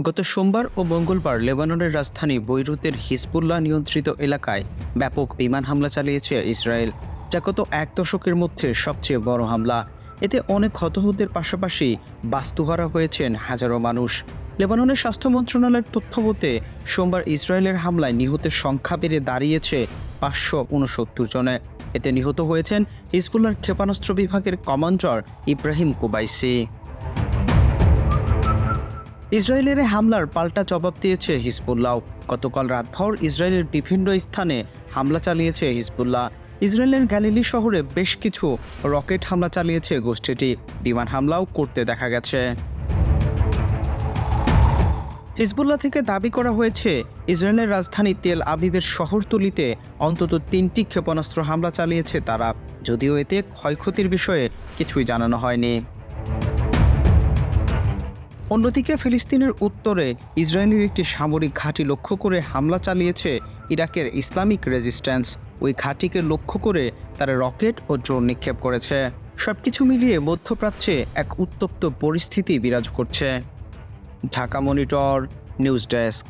গত সোমবার ও মঙ্গলবার লেবাননের রাজধানী বৈরুতের হিজবুল্লাহ নিয়ন্ত্রিত এলাকায় ব্যাপক বিমান হামলা চালিয়েছে ইসরায়েল, যা গত এক দশকের মধ্যে সবচেয়ে বড় হামলা। এতে অনেক হতাহতের পাশাপাশি বাস্তুহারা হয়েছেন হাজারো মানুষ। লেবাননের স্বাস্থ্য মন্ত্রণালয়ের তথ্য মতে সোমবার ইসরায়েলের হামলায় নিহতের সংখ্যা বেড়ে দাঁড়িয়েছে 569 জনে। এতে নিহত হয়েছেন হিজবুল্লাহর ক্ষেপণাস্ত্র বিভাগের কমান্ডার ইব্রাহিম কুবাইসি। ইসরায়েলের হামলার পাল্টা জবাব দিয়েছে হিজবুল্লাহ। গতকাল রাতভর ইসরায়েলের বিভিন্ন স্থানে হামলা চালিয়েছে হিজবুল্লাহ। ইসরায়েলের গ্যালিলি শহরে বেশ কিছু রকেট হামলা চালিয়েছে গোষ্ঠীটি। বিমান হামলাও করতে দেখা গেছে। হিজবুল্লাহ থেকে দাবি করা হয়েছে ইসরায়েলের রাজধানী তেল আবিবের শহরতলিতে অন্তত 3টি ক্ষেপণাস্ত্র হামলা চালিয়েছে তারা, যদিও এতে ক্ষয়ক্ষতির বিষয়ে কিছুই জানানো হয়নি। অন্যদিকে ফিলিস্তিনের উত্তরে ইসরায়েলের একটি সামরিক ঘাঁটি লক্ষ্য করে হামলা চালিয়েছে ইরাকের ইসলামিক রেজিস্ট্যান্স। ওই ঘাঁটিকে লক্ষ্য করে তারা রকেট ও ড্রোন নিক্ষেপ করেছে। সবকিছু মিলিয়ে মধ্যপ্রাচ্যে এক উত্তপ্ত পরিস্থিতি বিরাজ করছে। Dhaka monitor news desk.